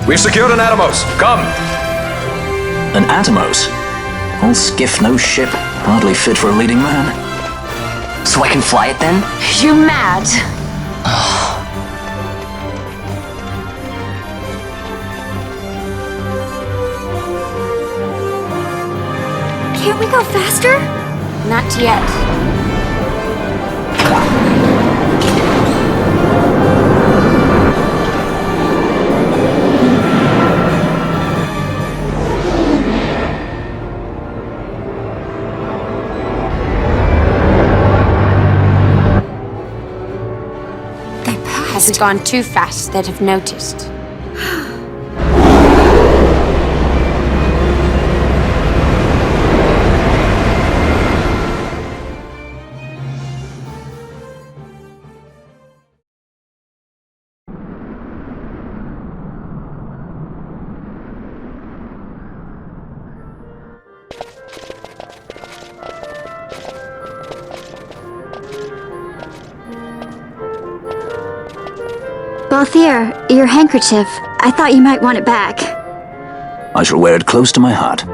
We've secured an Atomos. Come! An Atomos? All skiff, no ship. Hardly fit for a leading man. So I can fly it then? You mad? Can't we go faster? Not yet. Has it gone too fast that I've noticed? Balthier, your handkerchief. I thought you might want it back. I shall wear it close to my heart.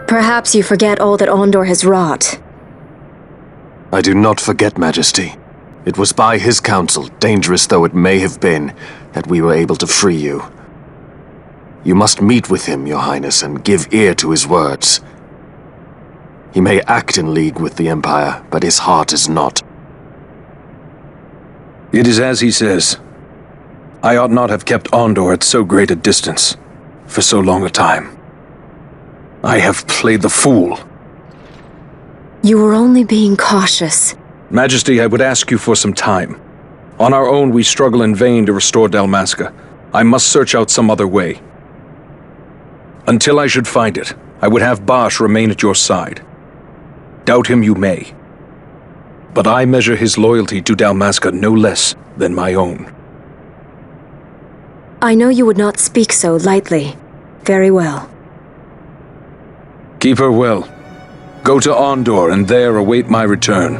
Perhaps you forget all that Ondor has wrought. I do not forget, Majesty. It was by his counsel, dangerous though it may have been, that we were able to free you. You must meet with him, Your Highness, and give ear to his words. He may act in league with the Empire, but his heart is not. It is as he says. I ought not have kept Ondor at so great a distance, for so long a time. I have played the fool. You were only being cautious. Majesty, I would ask you for some time. On our own, we struggle in vain to restore Dalmasca. I must search out some other way. Until I should find it, I would have Bosch remain at your side. Doubt him you may. But I measure his loyalty to Dalmasca no less than my own. I know you would not speak so lightly. Very well. Keep her well. Go to Ondor and there await my return.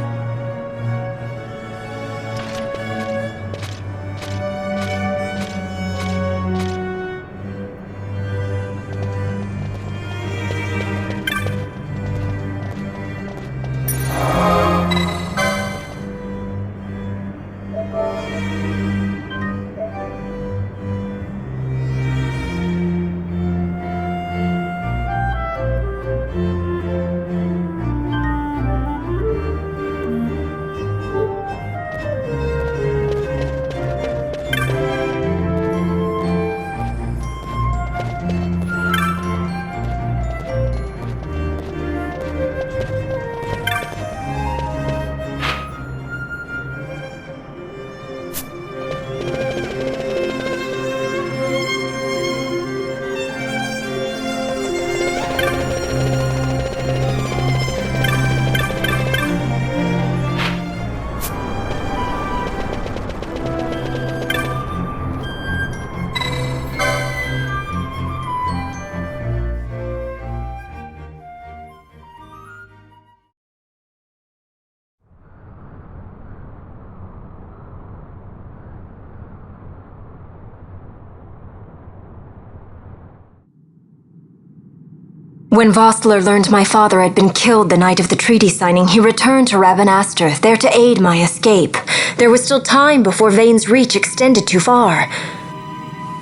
When Vostler learned my father had been killed the night of the treaty signing, he returned to Ravenaster, there to aid my escape. There was still time before Vane's reach extended too far.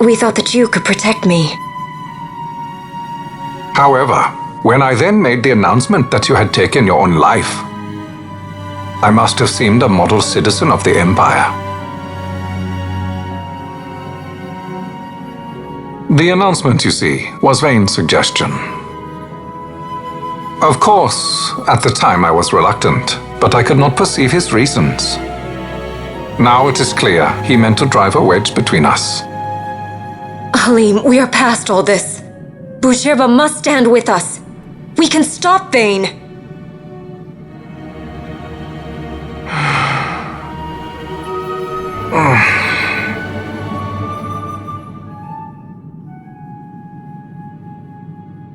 We thought that you could protect me. However, when I then made the announcement that you had taken your own life, I must have seemed a model citizen of the Empire. The announcement, you see, was Vane's suggestion. Of course, at the time I was reluctant, but I could not perceive his reasons. Now it is clear he meant to drive a wedge between us. Halim, we are past all this. Boucherba must stand with us. We can stop Vane.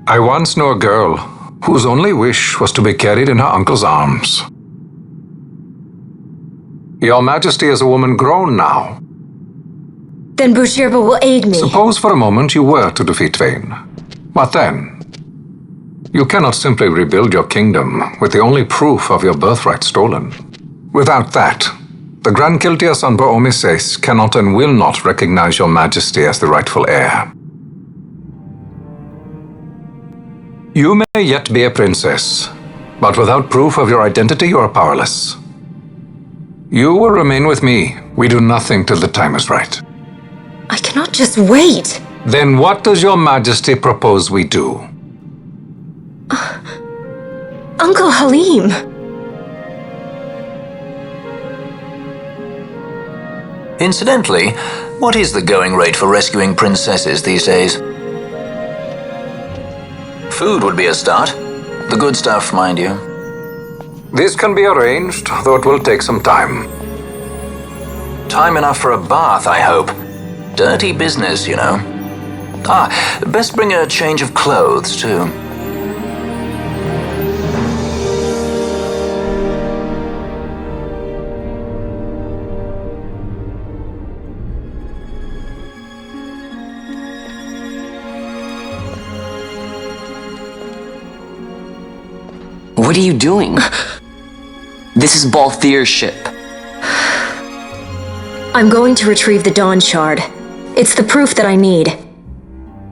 I once knew a girl whose only wish was to be carried in her uncle's arms. Your Majesty is a woman grown now. Then Bushirba will aid me. Suppose for a moment you were to defeat Vayne. What then? You cannot simply rebuild your kingdom with the only proof of your birthright stolen. Without that, the Grand Kiltia Sanba Omises cannot and will not recognize your Majesty as the rightful heir. You may yet be a princess, but without proof of your identity, you are powerless. You will remain with me. We do nothing till the time is right. I cannot just wait. Then what does your Majesty propose we do? Uncle Halim. Incidentally, what is the going rate for rescuing princesses these days? Food would be a start. The good stuff, mind you. This can be arranged, though it will take some time. Time enough for a bath, I hope. Dirty business, you know. Best bring a change of clothes, too. What are you doing? This is Balthier's ship. I'm going to retrieve the Dawn Shard. It's the proof that I need.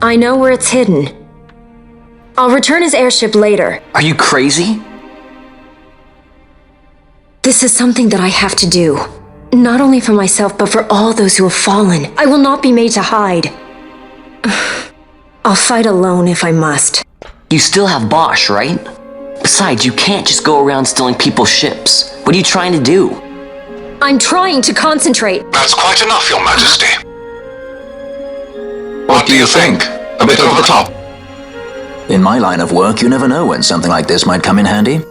I know where it's hidden. I'll return his airship later. Are you crazy? This is something that I have to do. Not only for myself, but for all those who have fallen. I will not be made to hide. I'll fight alone if I must. You still have Bosch, right? Besides, you can't just go around stealing people's ships. What are you trying to do? I'm trying to concentrate. That's quite enough, Your Majesty. What do you think? A bit over the top? In my line of work, you never know when something like this might come in handy.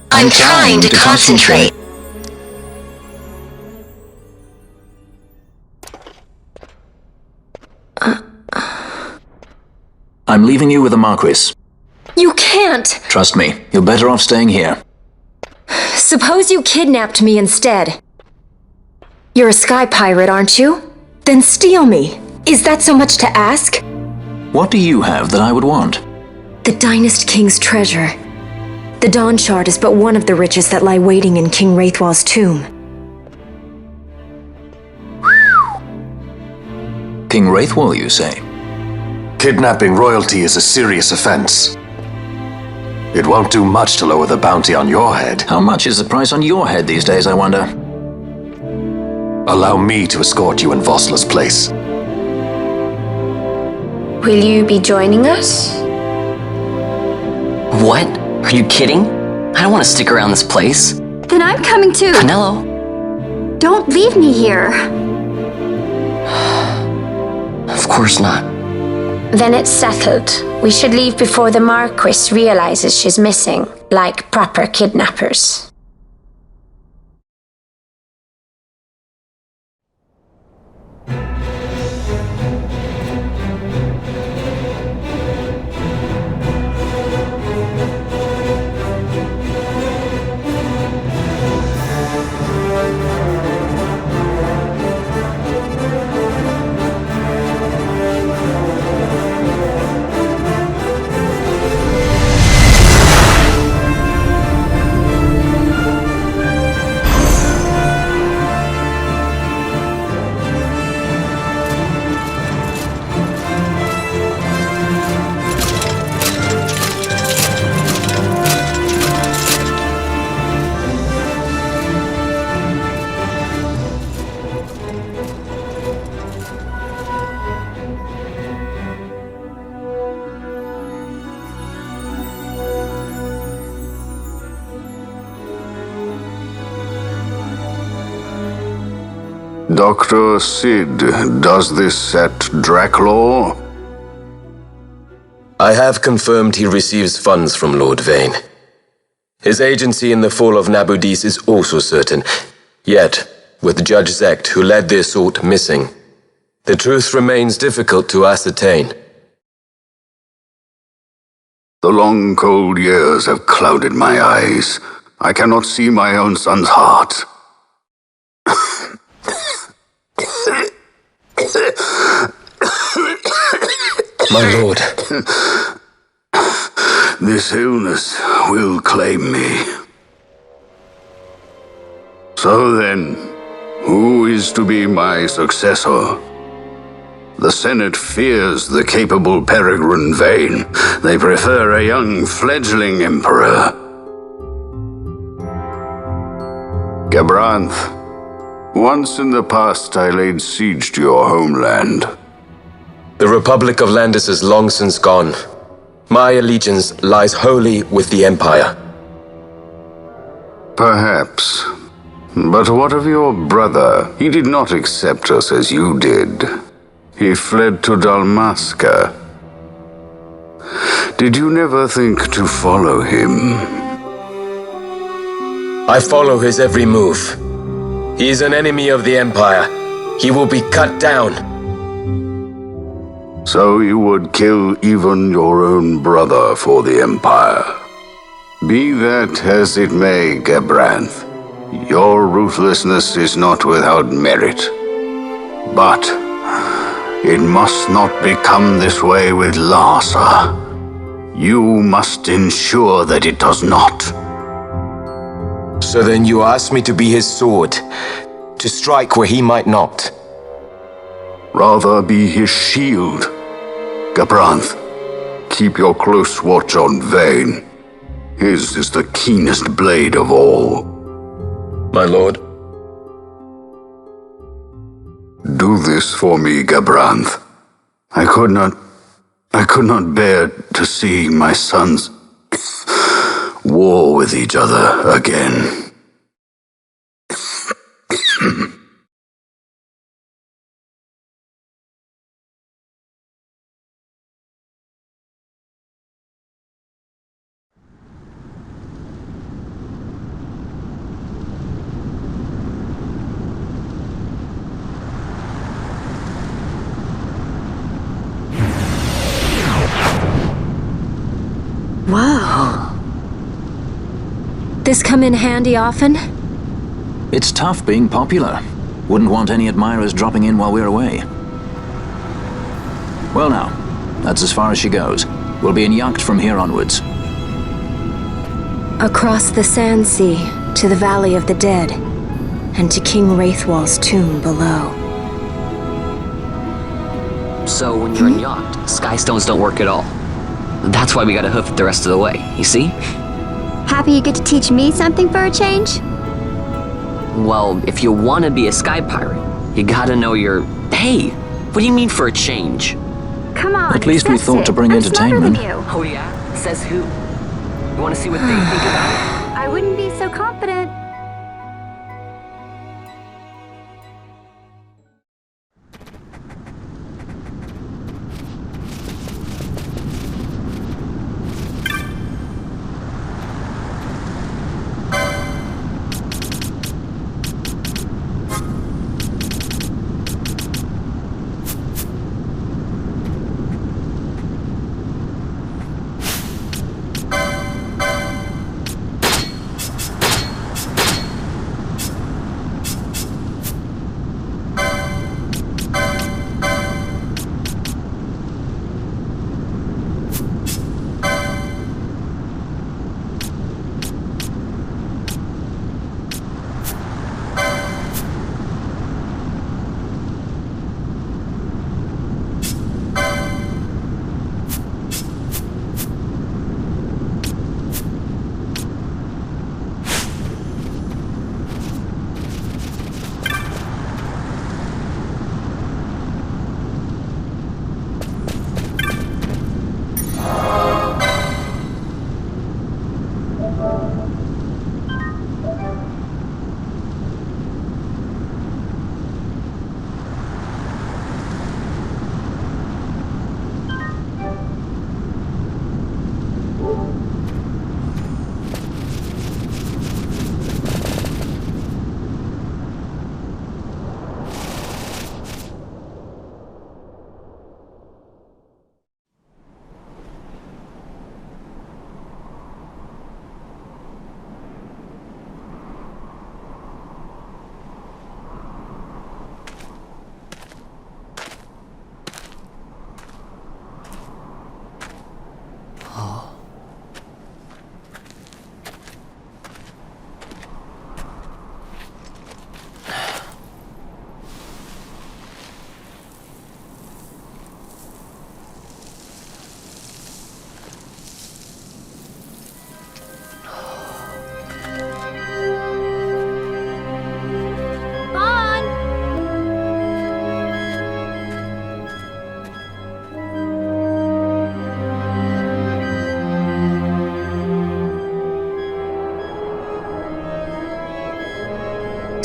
I'm trying to concentrate. I'm leaving you with the Marquis. You can't! Trust me, you're better off staying here. Suppose you kidnapped me instead. You're a sky pirate, aren't you? Then steal me. Is that so much to ask? What do you have that I would want? The Dynast King's treasure. The Dawn Shard is but one of the riches that lie waiting in King Wraithwall's tomb. King Wraithwall, you say? Kidnapping royalty is a serious offense. It won't do much to lower the bounty on your head. How much is the price on your head these days, I wonder? Allow me to escort you in Vosla's place. Will you be joining us? What? Are you kidding? I don't want to stick around this place. Then I'm coming too. Canelo? Don't leave me here. Of course not. Then it's settled. We should leave before the Marquis realizes she's missing, like proper kidnappers. Dr. Sid, does this set Draclaw? I have confirmed he receives funds from Lord Vayne. His agency in the fall of Nabudis is also certain. Yet, with Judge Zekt, who led the assault, missing, the truth remains difficult to ascertain. The long, cold years have clouded my eyes. I cannot see my own son's heart. My lord. This illness will claim me. So then, who is to be my successor? The Senate fears the capable Peregrine Vane. They prefer a young fledgling emperor. Gabranth, once in the past I laid siege to your homeland. The Republic of Landis is long since gone. My allegiance lies wholly with the Empire. Perhaps. But what of your brother? He did not accept us as you did. He fled to Dalmasca. Did you never think to follow him? I follow his every move. He is an enemy of the Empire. He will be cut down. So you would kill even your own brother for the Empire. Be that as it may, Gabranth, your ruthlessness is not without merit. But it must not become this way with Larsa. You must ensure that it does not. So then you ask me to be his sword, to strike where he might not. Rather be his shield. Gabranth, keep your close watch on Vane. His is the keenest blade of all. My lord. Do this for me, Gabranth. I could not bear to see my sons war with each other again. Whoa. This come in handy often? It's tough being popular. Wouldn't want any admirers dropping in while we're away. Well now, that's as far as she goes. We'll be in yacht from here onwards. Across the sand sea, to the Valley of the Dead, and to King Wraithwall's tomb below. So when you're in yacht, skystones don't work at all. That's why we gotta hoof it the rest of the way, you see? Happy you get to teach me something for a change? Well, if you wanna be a sky pirate, you gotta know your... Hey, what do you mean for a change? Come on, At least we discuss thought it. to bring I'm entertainment. smarter than you. Oh yeah? Says who? You wanna see what they think about it? I wouldn't be so confident.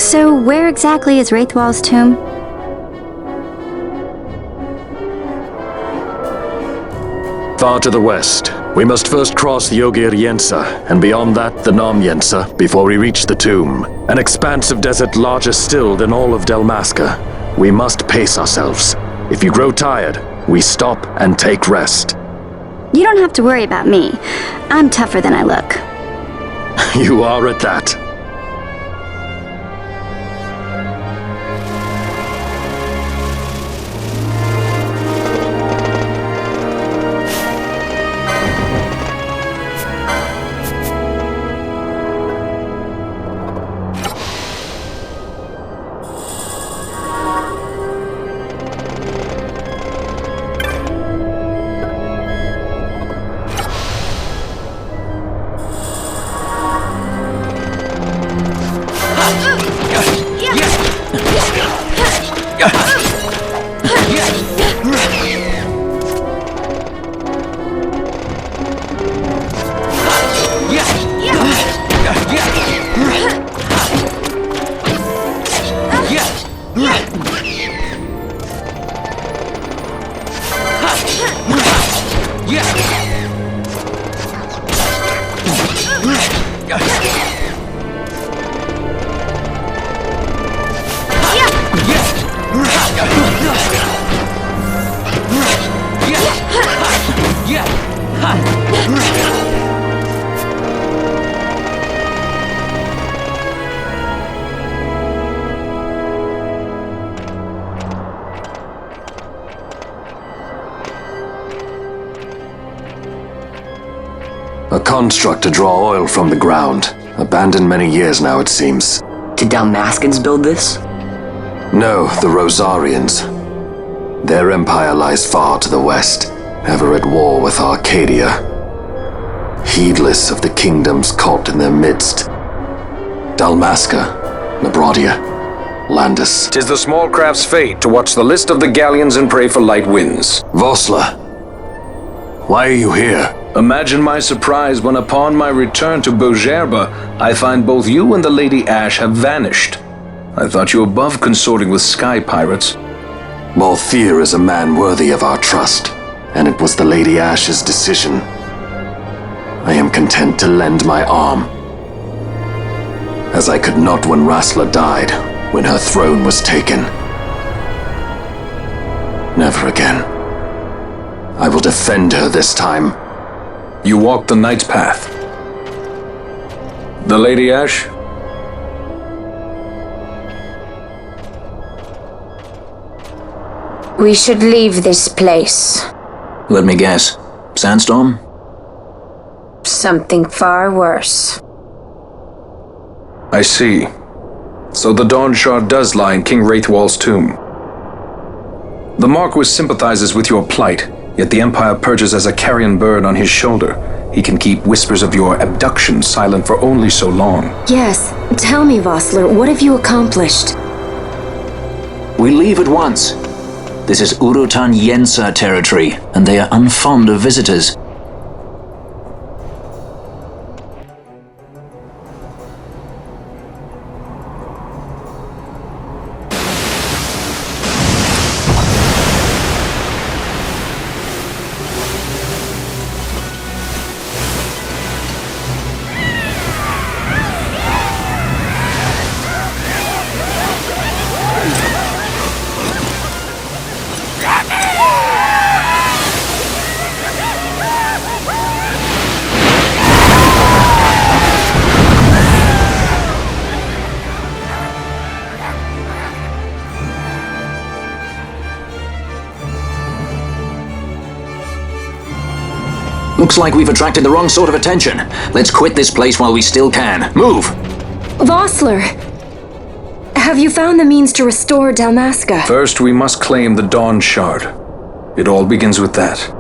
So where exactly is Wraithwall's tomb? Far to the west. We must first cross the Yogir Yensa, and beyond that the Nam Yensa, before we reach the tomb. An expanse of desert larger still than all of Dalmasca. We must pace ourselves. If you grow tired, we stop and take rest. You don't have to worry about me. I'm tougher than I look. You are at that. A construct to draw oil from the ground. Abandoned many years now, it seems. Did Dalmascans build this? No, the Rosarians. Their empire lies far to the west, ever at war with Arcadia. Heedless of the kingdoms caught in their midst. Dalmasca, Nabrodia, Landis. 'Tis the small craft's fate to watch the list of the galleons and pray for light winds. Vossler, why are you here? Imagine my surprise when upon my return to Bogerba, I find both you and the Lady Ash have vanished. I thought you above consorting with sky pirates. Balthier is a man worthy of our trust, and it was the Lady Ash's decision. I am content to lend my arm, as I could not when Rassler died, when her throne was taken. Never again. I will defend her this time. You walked the Knight's path. The Lady Ash? We should leave this place. Let me guess. Sandstorm? Something far worse. I see. So the Dawn Shard does lie in King Wraithwall's tomb. The Marquis sympathizes with your plight, yet the Empire purges as a carrion bird on his shoulder. He can keep whispers of your abduction silent for only so long. Yes. Tell me, Vossler, what have you accomplished? We leave at once. This is Urutan Yensa territory, and they are unfond of visitors. Looks like we've attracted the wrong sort of attention. Let's quit this place while we still can. Move! Vossler! Have you found the means to restore Dalmasca? First, we must claim the Dawn Shard. It all begins with that.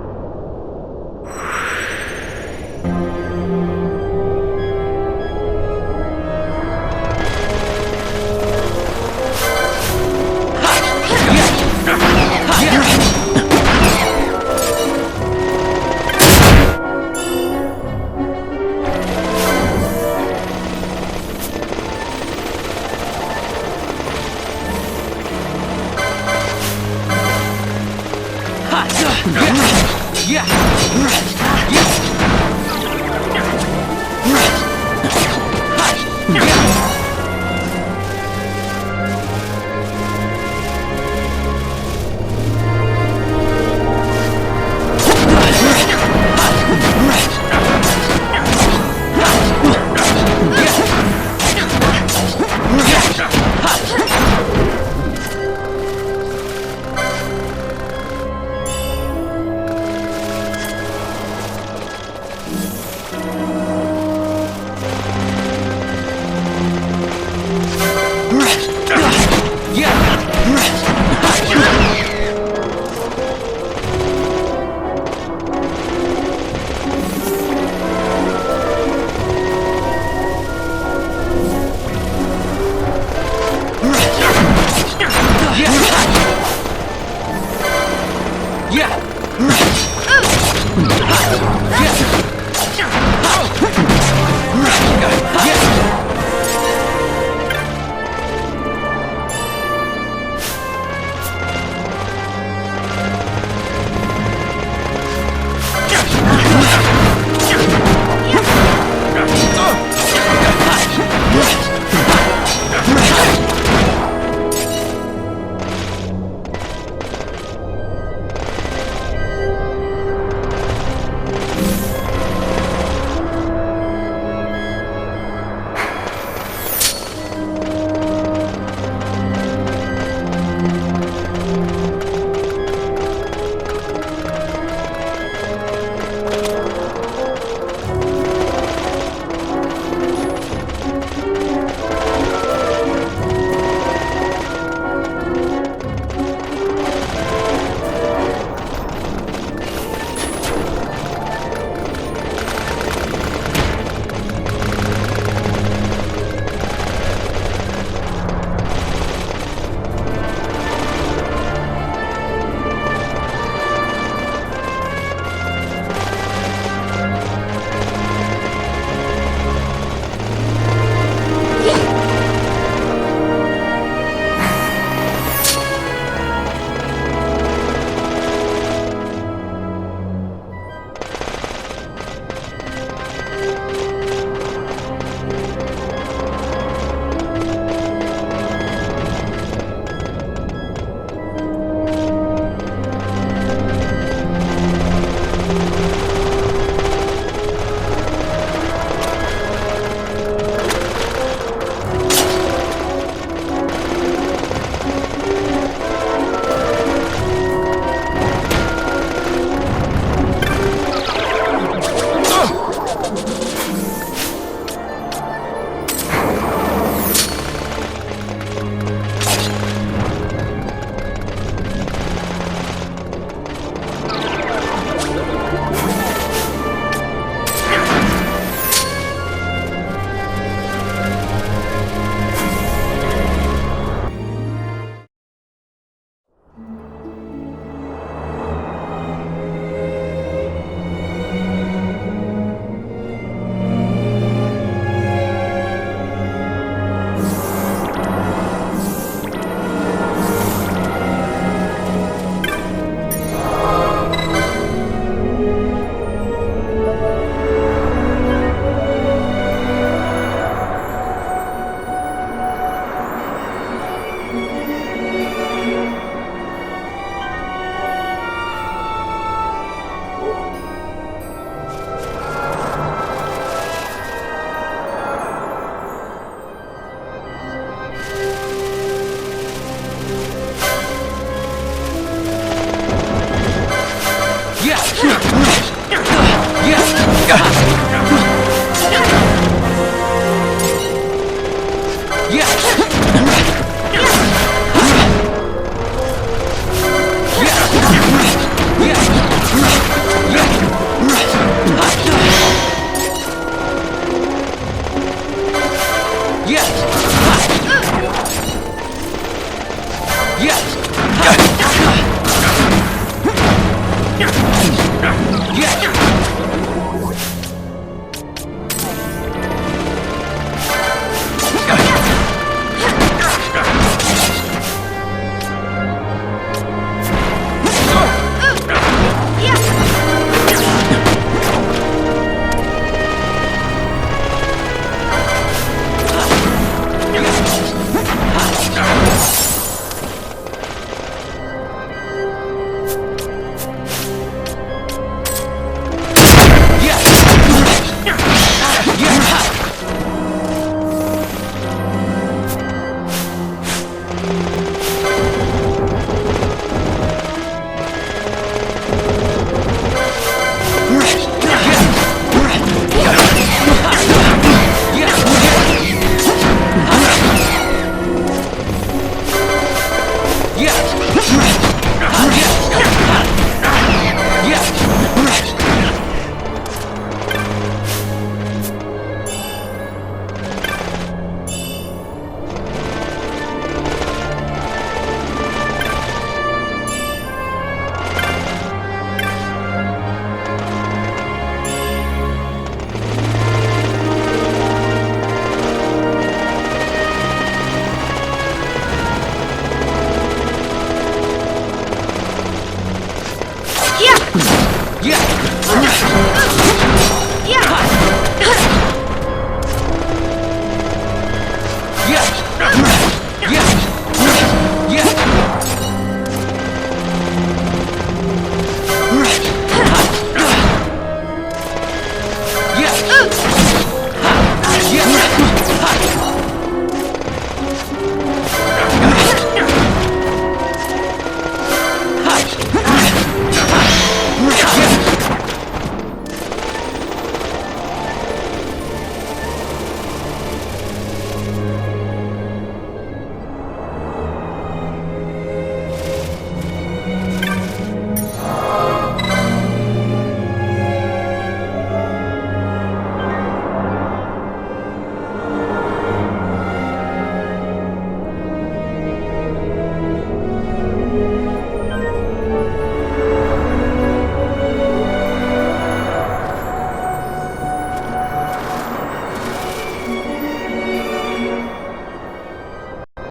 Yeah!